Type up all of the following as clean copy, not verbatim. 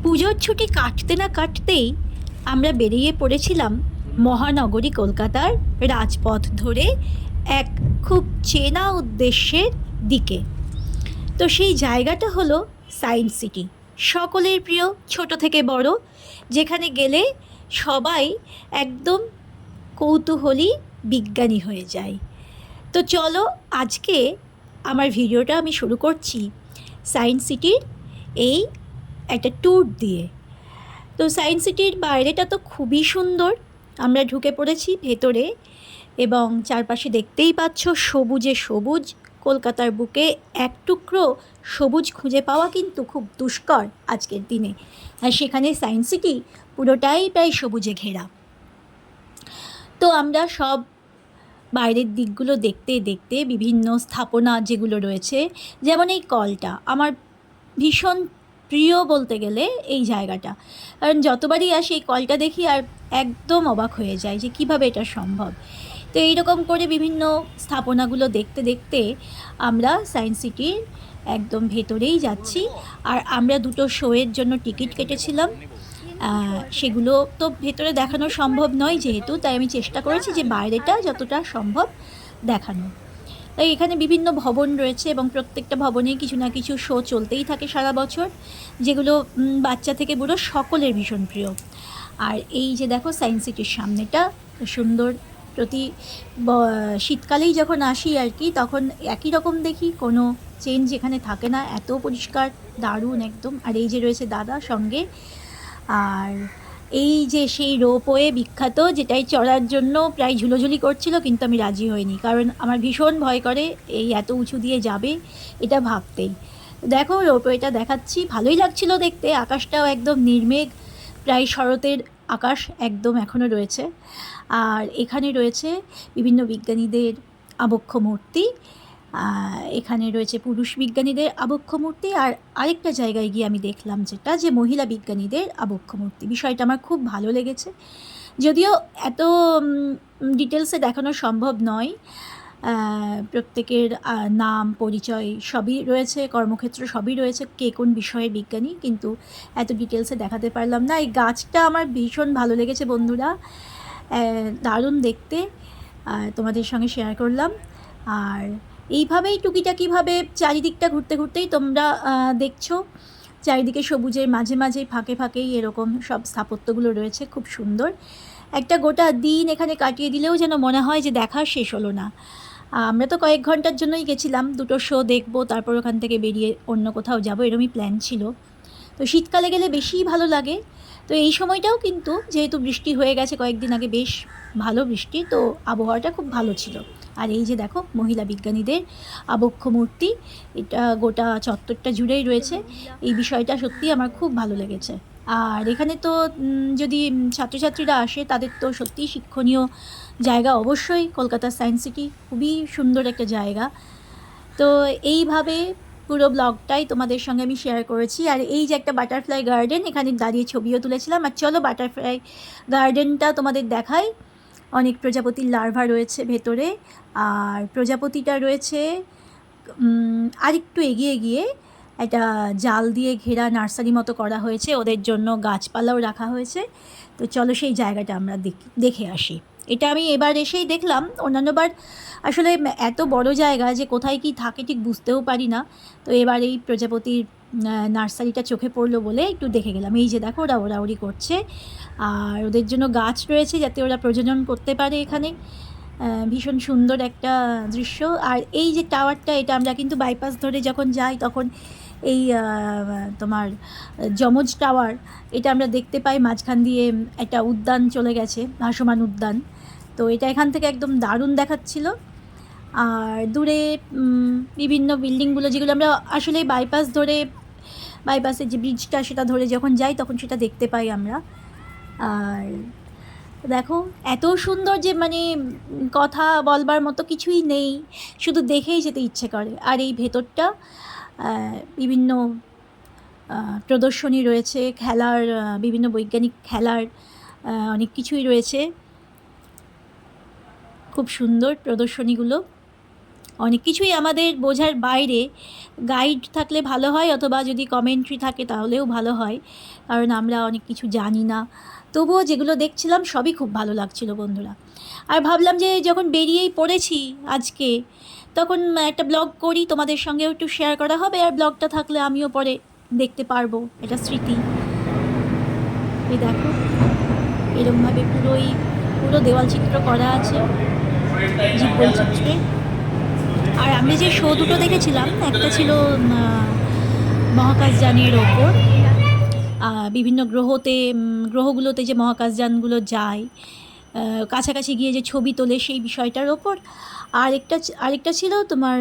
পুজোর ছুটি কাটতে না কাটতেই আমরা বেরিয়ে পড়েছিলাম মহানগরী কলকাতার রাজপথ ধরে এক খুব চেনা উদ্দেশ্যের দিকে। তো সেই জায়গাটা হলো সায়েন্স সিটি, সকলের প্রিয়, ছোট থেকে বড়, যেখানে গেলে সবাই একদম কৌতূহলী বিজ্ঞানী হয়ে যায়। তো চলো আজকে আমার ভিডিওটা আমি শুরু করছি সায়েন্স সিটির এই একটা ট্যুর দিয়ে। তো সায়েন্স সিটির বাইরেটা তো খুবই সুন্দর। আমরা ঢুকে পড়েছি ভেতরে এবং চারপাশে দেখতেই পাচ্ছ সবুজে সবুজ। কলকাতার বুকে এক টুকরো সবুজ খুঁজে পাওয়া কিন্তু খুব দুষ্কর আজকের দিনে, আর সেখানে সায়েন্স সিটি পুরোটাই প্রায় সবুজে ঘেরা। তো আমরা সব বাইরের দিকগুলো দেখতে দেখতে বিভিন্ন স্থাপনা যেগুলো রয়েছে, যেমন এই কলটা আমার ভীষণ প্রিয় বলতে গেলে এই জায়গাটা, কারণ যতবারই আসি এই কলটা দেখি আর একদম অবাক হয়ে যায় যে কিভাবে এটা সম্ভব। তো এইরকম করে বিভিন্ন স্থাপনাগুলো দেখতে দেখতে আমরা সায়েন্স সিটির একদম ভেতরেই যাচ্ছি। আর আমরা দুটো শোয়ের জন্য টিকিট কেটেছিলাম, সেগুলো তো ভেতরে দেখানো সম্ভব নয় যেহেতু, তাই আমি চেষ্টা করেছি যে বাইরেটা যতটা সম্ভব দেখানো। তাই এখানে বিভিন্ন ভবন রয়েছে এবং প্রত্যেকটা ভবনেই কিছু না কিছু শো চলতেই থাকে সারা বছর, যেগুলো বাচ্চা থেকে বুড়ো সকলের ভীষণ প্রিয়। আর এই যে দেখো সায়েন্স সিটির সামনেটা সুন্দর, প্রতি শীতকালেই যখন আসি আর কি, তখন একই রকম দেখি, কোনো চেঞ্জ এখানে থাকে না, এত পরিষ্কার, দারুণ একদম। আর এই যে রয়েছে দাদা সঙ্গে। আর এই যে সেই রোপওয়ে বিখ্যাত, যেটাই চড়ার জন্য প্রায় ঝুলোঝুলি করছিল, কিন্তু আমি রাজি হইনি, কারণ আমার ভীষণ ভয় করে এই এত উঁচু দিয়ে যাবে এটা ভাবতেই। দেখো রোপওয়েটা দেখাচ্ছি, ভালোই লাগছিল দেখতে, আকাশটাও একদম নির্মেঘ, প্রায় শরতের আকাশ একদম এখনও রয়েছে। আর এখানে রয়েছে বিভিন্ন বিজ্ঞানীদের আবক্ষ মূর্তি, এখানে রয়েছে পুরুষ বিজ্ঞানীদের আবক্ষ মূর্তি, আর আরেকটা জায়গায় গিয়ে আমি দেখলাম যেটা, যে মহিলা বিজ্ঞানীদের আবক্ষ মূর্তি। বিষয়টা আমার খুব ভালো লেগেছে, যদিও এত ডিটেলসে দেখানো সম্ভব নয়। প্রত্যেকের নাম পরিচয় সবই রয়েছে, কর্মক্ষেত্র সবই রয়েছে, কে কোন বিষয়ের বিজ্ঞানী, কিন্তু এত ডিটেলসে দেখাতে পারলাম না। এই গাছটা আমার ভীষণ ভালো লেগেছে বন্ধুরা, দারুণ দেখতে, তোমাদের সঙ্গে শেয়ার করলাম। আর এইভাবেই টুকিটাকিভাবে চারিদিকটা ঘুরতে ঘুরতেই তোমরা দেখছো চারিদিকে সবুজের মাঝে মাঝে ফাঁকে ফাঁকেই এরকম সব স্থাপত্যগুলো রয়েছে, খুব সুন্দর। একটা গোটা দিন এখানে কাটিয়ে দিলেও যেন মনে হয় যে দেখা শেষ হলো না। আমরা তো কয়েক ঘন্টার জন্যই গেছিলাম, দুটো শো দেখবো, তারপর ওখান থেকে বেরিয়ে অন্য কোথাও যাবো, এরমই প্ল্যান ছিল। তো শীতকালে গেলে বেশিই ভালো লাগে। তো এই সময়টাও কিন্তু যেহেতু বৃষ্টি হয়ে গেছে কয়েকদিন আগে, বেশ ভালো বৃষ্টি, তো আবহাওয়াটা খুব ভালো ছিল। আর এই যে দেখো মহিলা বিজ্ঞানীদের আবক্ষ মূর্তি, এটা গোটা চত্বরটা জুড়েই রয়েছে। এই বিষয়টা সত্যি আমার খুব ভালো লেগেছে। আর এখানে তো যদি ছাত্রছাত্রীরা আসে তাদের তো সত্যিই শিক্ষণীয় জায়গা অবশ্যই। কলকাতা সায়েন্স সিটি খুবই সুন্দর একটা জায়গা। তো এইভাবে পুরো ব্লগটাই তোমাদের সঙ্গে আমি শেয়ার করেছি। আর এই যে একটা বাটারফ্লাই গার্ডেন, এখানে দাঁড়িয়ে ছবিও তুলেছিলাম। আর চলো বাটারফ্লাই গার্ডেনটা তোমাদের দেখাই। অনেক প্রজাপতির লার্ভা রয়েছে ভেতরে, আর প্রজাপতিটা রয়েছে আরেকটু এগিয়ে গিয়ে একটা জাল দিয়ে ঘেরা নার্সারি মতো করা হয়েছে, ওদের জন্য গাছপালাও রাখা হয়েছে। তো চলো সেই জায়গাটা আমরা দেখে আসি। এটা আমি এবার এসেই দেখলাম, অন্যান্যবার আসলে এত বড় জায়গা যে কোথায় কি থাকে ঠিক বুঝতেও পারি না। তো এবার এই প্রজাপতির নার্সারিটা চোখে পড়লো বলে একটু দেখে গেলাম। এই যে দেখো ওরা ওড়াউড়ি করছে, আর ওদের জন্য গাছ রয়েছে যাতে ওরা প্রজনন করতে পারে এখানে। ভীষণ সুন্দর একটা দৃশ্য। আর এই যে টাওয়ারটা, এটা আমরা কিন্তু বাইপাস ধরে যখন যাই তখন এই তোমার যমজ টাওয়ার, এটা আমরা দেখতে পাই। মাঝখান দিয়ে একটা উদ্যান চলে গেছে, ভাসমান উদ্যান। তো এটা এখান থেকে একদম দারুণ দেখাচ্ছিল। আর দূরে বিভিন্ন বিল্ডিংগুলো, যেগুলো আমরা আসলে বাইপাস ধরে, বাইপাসের যে ব্রিজটা সেটা ধরে যখন যাই তখন সেটা দেখতে পাই আমরা। আর দেখো এত সুন্দর যে মানে কথা বলবার মতো কিছুই নেই, শুধু দেখেই যেতে ইচ্ছে করে। আর এই ভেতরটা বিভিন্ন প্রদর্শনী রয়েছে, খেলার বিভিন্ন বৈজ্ঞানিক খেলার অনেক কিছুই রয়েছে, খুব সুন্দর প্রদর্শনীগুলো। অনেক কিছুই আমাদের বোঝার বাইরে। গাইড থাকলে ভালো হয়, অথবা যদি কমেন্ট্রি থাকে তাহলেও ভালো হয়, কারণ আমরা অনেক কিছু জানি না। তবুও যেগুলো দেখছিলাম সবই খুব ভালো লাগছিল বন্ধুরা। আর ভাবলাম যে যখন বেরিয়েই পড়েছি আজকে, তখন একটা ব্লগ করি, তোমাদের সঙ্গেও একটু শেয়ার করা হবে, আর ব্লগটা থাকলে আমিও পরে দেখতে পারবো, এটা স্মৃতি। এই দেখো এরকমভাবে পুরো দেওয়াল চিত্র করা আছে জীববৈচিত্র্যে। আর আমি যে শো দুটো দেখেছিলাম, একটা ছিল মহাকাশযানের ওপর, বিভিন্ন গ্রহগুলোতে যে মহাকাশযানগুলো যায়, কাছাকাছি গিয়ে যে ছবি তোলে সেই বিষয়টার ওপর। আরেকটা ছিল তোমার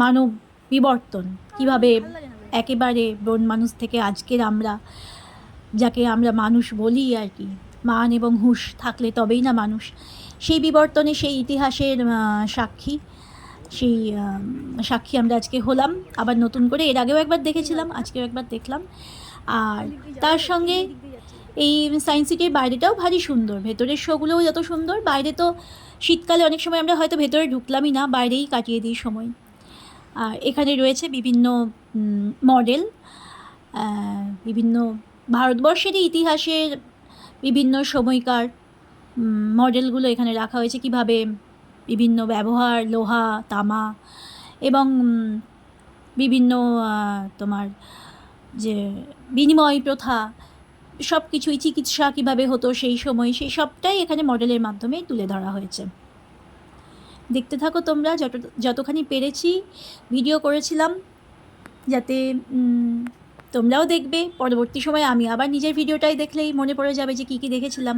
মানব বিবর্তন, কীভাবে একেবারে বন মানুষ থেকে আজকের আমরা, যাকে আমরা মানুষ বলি আর কি, মান এবং হুঁশ থাকলে তবেই না মানুষ, সেই বিবর্তনে, সেই ইতিহাসের সাক্ষী আমরা আজকে হলাম আবার নতুন করে। এর আগেও একবার দেখেছিলাম, আজকেও একবার দেখলাম। আর তার সঙ্গে এই সায়েন্স সিটির বাইরেটাও ভারী সুন্দর, ভেতরের শোগুলোও যত সুন্দর। বাইরে তো শীতকালে অনেক সময় আমরা হয়তো ভেতরে ঢুকলামই না, বাইরেই কাটিয়ে দিই সময়। আর এখানে রয়েছে বিভিন্ন মডেল, বিভিন্ন ভারতবর্ষেরই ইতিহাসের বিভিন্ন সময়কার মডেলগুলো এখানে রাখা হয়েছে, কীভাবে বিভিন্ন ব্যবহার, লোহা, তামা এবং বিভিন্ন তোমার যে বিনিময় প্রথা, সব কিছুই, চিকিৎসা কীভাবে হতো সেই সময়, সেই সবটাই এখানে মডেলের মাধ্যমে তুলে ধরা হয়েছে। দেখতে থাকো তোমরা, যতখানি পেরেছি ভিডিও করেছিলাম, যাতে তোমরাও দেখবে। পরবর্তী সময় আমি আবার নিজের ভিডিওটাই দেখলেই মনে পড়ে যাবে যে কী কী দেখেছিলাম।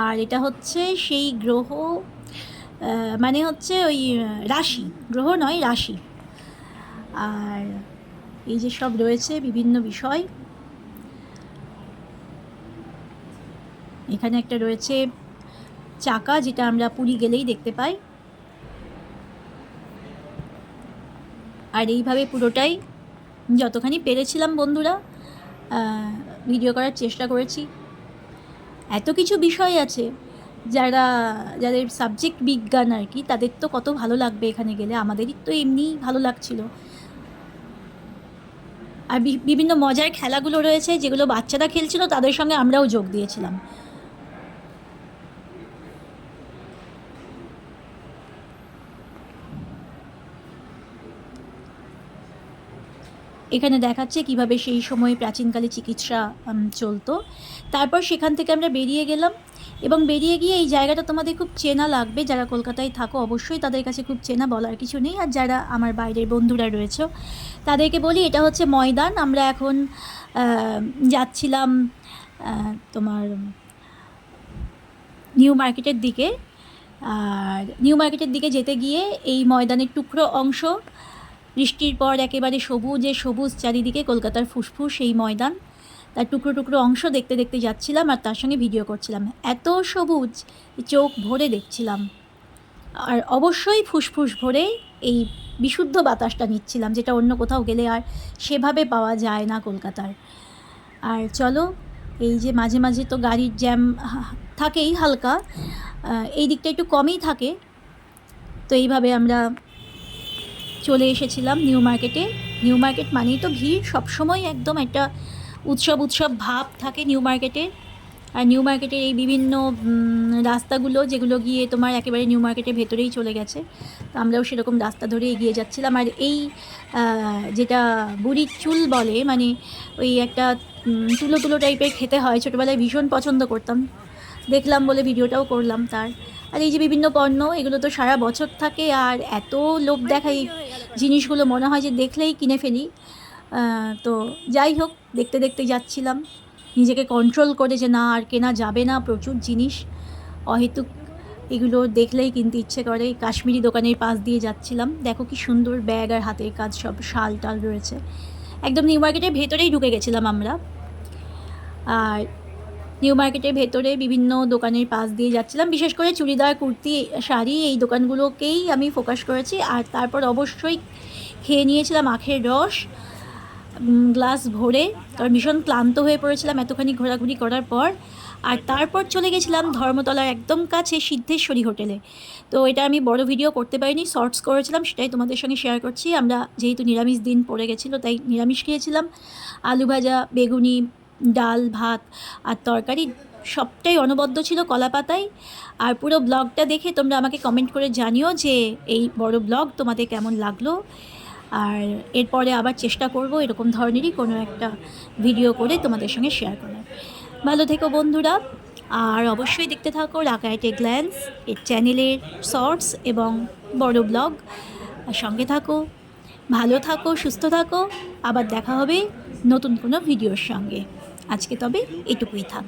আর এটা হচ্ছে সেই গ্রহ, মানে হচ্ছে ওই রাশি, গ্রহ নয় রাশি। আর এই যে সব রয়েছে বিভিন্ন বিষয়, এখানে একটা রয়েছে চাকা, যেটা আমরা পুরী গেলেই দেখতে পাই। আর এইভাবে পুরোটাই যতখানি পেরেছিলাম বন্ধুরা ভিডিও করার চেষ্টা করেছি। এত কিছু বিষয় আছে, যাদের সাবজেক্ট বিজ্ঞান আর কি, তাদের তো কত ভালো লাগবে এখানে গেলে, আমাদেরই তো এমনিই ভালো লাগছিল। আর বিভিন্ন মজার খেলাগুলো রয়েছে, যেগুলো বাচ্চারা খেলছিল, তাদের সঙ্গে আমরাও যোগ দিয়েছিলাম। এখানে দেখাচ্ছে কিভাবে সেই সময়ে প্রাচীনকালে চিকিৎসা চলতো। তারপর সেখান থেকে আমরা বেরিয়ে গেলাম, এবং বেরিয়ে গিয়ে এই জায়গাটা তোমাদের খুব চেনা লাগবে, যারা কলকাতায় থাকো অবশ্যই তাদের কাছে খুব চেনা, বলার কিছু নেই। আর যারা আমার বাইরের বন্ধুরা রয়েছে তাদেরকে বলি, এটা হচ্ছে ময়দান। আমরা এখন যাচ্ছিলাম তোমার নিউ মার্কেটের দিকে। আর নিউ মার্কেটের দিকে যেতে গিয়ে এই ময়দানের টুকরো অংশ, বৃষ্টির পর একেবারে সবুজ চারিদিকে, কলকাতার ফুসফুস এই ময়দান, তার টুকরো টুকরো অংশ দেখতে দেখতে যাচ্ছিলাম, আর তার সঙ্গে ভিডিও করছিলাম। এত সবুজ, চোখ ভরে দেখছিলাম। আর অবশ্যই ফুসফুস ভরে এই বিশুদ্ধ বাতাসটা নিচ্ছিলাম, যেটা অন্য কোথাও গেলে আর সেভাবে পাওয়া যায় না কলকাতার। আর চলো, এই যে মাঝে মাঝে তো গাড়ির জ্যাম থাকেই হালকা, এই দিকটা একটু কমই থাকে। তো এইভাবে আমরা চলে এসেছিলাম নিউ মার্কেটে। নিউ মার্কেট মানেই তো ভিড়, সবসময় একদম একটা উৎসব ভাব থাকে নিউ মার্কেটে। আর নিউ মার্কেটের এই বিভিন্ন রাস্তাগুলো, যেগুলো গিয়ে তোমার একেবারে নিউ মার্কেটের ভেতরেই চলে গেছে, তো আমরাও সেরকম রাস্তা ধরে এগিয়ে যাচ্ছিলাম। আর এই যেটা বুড়ির চুল বলে, মানে ওই একটা তুলো টাইপের খেতে হয়, ছোটোবেলায় ভীষণ পছন্দ করতাম, দেখলাম বলে ভিডিওটাও করলাম তার। আর এই যে বিভিন্ন পণ্য, এগুলো তো সারা বছর থাকে, আর এত লোভ দেখায় জিনিসগুলো, মনে হয় যে দেখলেই কিনে ফেলি। তো যাই হোক, দেখতে দেখতে যাচ্ছিলাম, নিজেকে কন্ট্রোল করে যে না আর কেনা যাবে না, প্রচুর জিনিস অহেতুক, এগুলো দেখলেই কিনতে ইচ্ছে করে। কাশ্মীরি দোকানের পাশ দিয়ে যাচ্ছিলাম, দেখো কি সুন্দর ব্যাগ আর হাতের কাজ, সব শাল টাল রয়েছে। একদম নিউ মার্কেটের ভেতরেই ঢুকে গেছিলাম আমরা। আর নিউ মার্কেটের ভেতরে বিভিন্ন দোকানের পাশ দিয়ে যাচ্ছিলাম, বিশেষ করে চুড়িদার, কুর্তি, শাড়ি, এই দোকানগুলোকেই আমি ফোকাস করেছি। আর তারপর অবশ্যই খেয়ে নিয়েছিলাম আখের রস, গ্লাস ভরে, কারণ ভীষণ ক্লান্ত হয়ে পড়েছিলাম এতখানি ঘোরাঘুরি করার পর। আর তারপর চলে গেছিলাম ধর্মতলার একদম কাছে সিদ্ধেশ্বরী হোটেলে। তো এটা আমি বড় ভিডিও করতে পারিনি, শর্টস করেছিলাম, সেটাই তোমাদের সঙ্গে শেয়ার করছি। আমরা যেহেতু নিরামিষ দিন পড়ে গেছিলো তাই নিরামিষ খেয়েছিলাম। আলু ভাজা, বেগুনি, ডাল, ভাত আর তরকারি সবটাই অনবদ্য ছিল কলা পাতায়। আর পুরো ব্লগটা দেখে তোমরা আমাকে কমেন্ট করে জানিও যে এই বড় ব্লগ তোমাদের কেমন লাগলো। আর এরপরে আবার চেষ্টা করব এরকম ধরনেরই কোনো একটা ভিডিও করে তোমাদের সঙ্গে শেয়ার করার। ভালো থেকো বন্ধুরা, আর অবশ্যই দেখতে থাকো রাকা এট এ গ্ল্যান্স এর চ্যানেলের শর্টস এবং বড় ব্লগ। আর সঙ্গে থাকো, ভালো থাকো, সুস্থ থাকো। আবার দেখা হবে নতুন কোনো ভিডিওর সঙ্গে। আজকে তবে এটুকুই থাক।